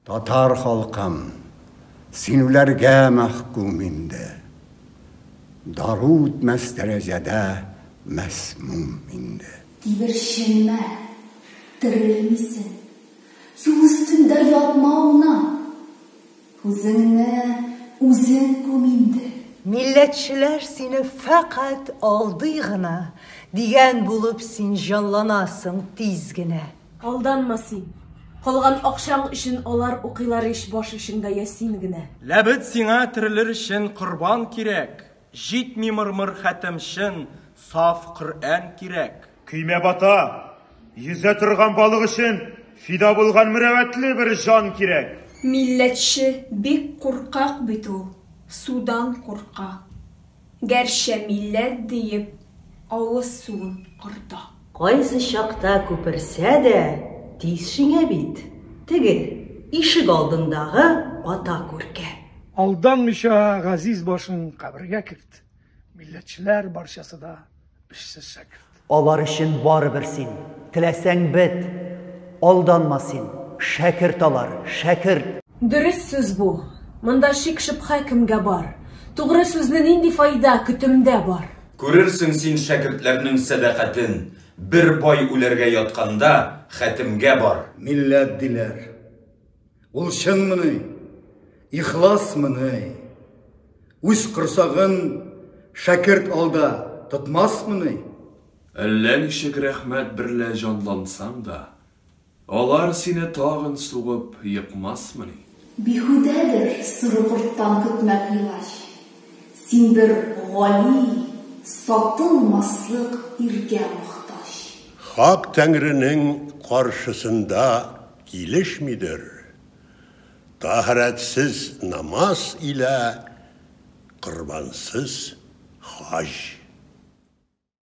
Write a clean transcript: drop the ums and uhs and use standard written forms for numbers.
Tatar halkım, sinülərgə məhkum indi. Darud məs dərəcədə məsmum indi. Diberşinmə, dirilmisin. Yol üstünde yatma ona. Uzun komindi. Milletçiler seni fakat aldığına diyen bulup sin canlanasın tizgine. Aldanmasın. Kalgan akşam için olar okuylar iş baş işinde yesin gine. Läbit sina tirilir için kurban kirek. Jitmi mırmır hatemşin saf Kur'an kirek. Kıyme bata, yüze turgan balık için fida bulgan mürevetli bir can kirek. Milletçi bik korkak bitu, sudan korkak. Gerçe millet deyip ağız suun kırda. Qaysı şakta köpürse de tizşine bit. Tigi işik aldındağı ata körke. Aldanmışa gaziz başın kabrige kirt. Milletçiler barşası da işsiz şakirt. Avarışın var birsin, tilesen bit, aldanmasın, şakirt alar, şakirt. Dürüst söz bu. Mında şık şıpha kimge var. Doğru sözünün indi fayda kütümde var. Görürsün sin şakirtlerinin sadakatin. Bir boy ularga yotqanda xatimga bor. Millet diler. Ул шынмыны, ихласмыны. Үз кырсагын шәкерт алда tutmasmыны. Әллә ничек рәхмәт берлә җанлансаң да, алар сине тагын сугып йыкмасмыни? Bihudədir sırı qurtdan kütmək ilaç. Sin bir gali, satılmaslıq irgə muhtaç. Hak Tanrı'nın karşısında geliş midir? Taharetsiz namaz ile kurbansız hac.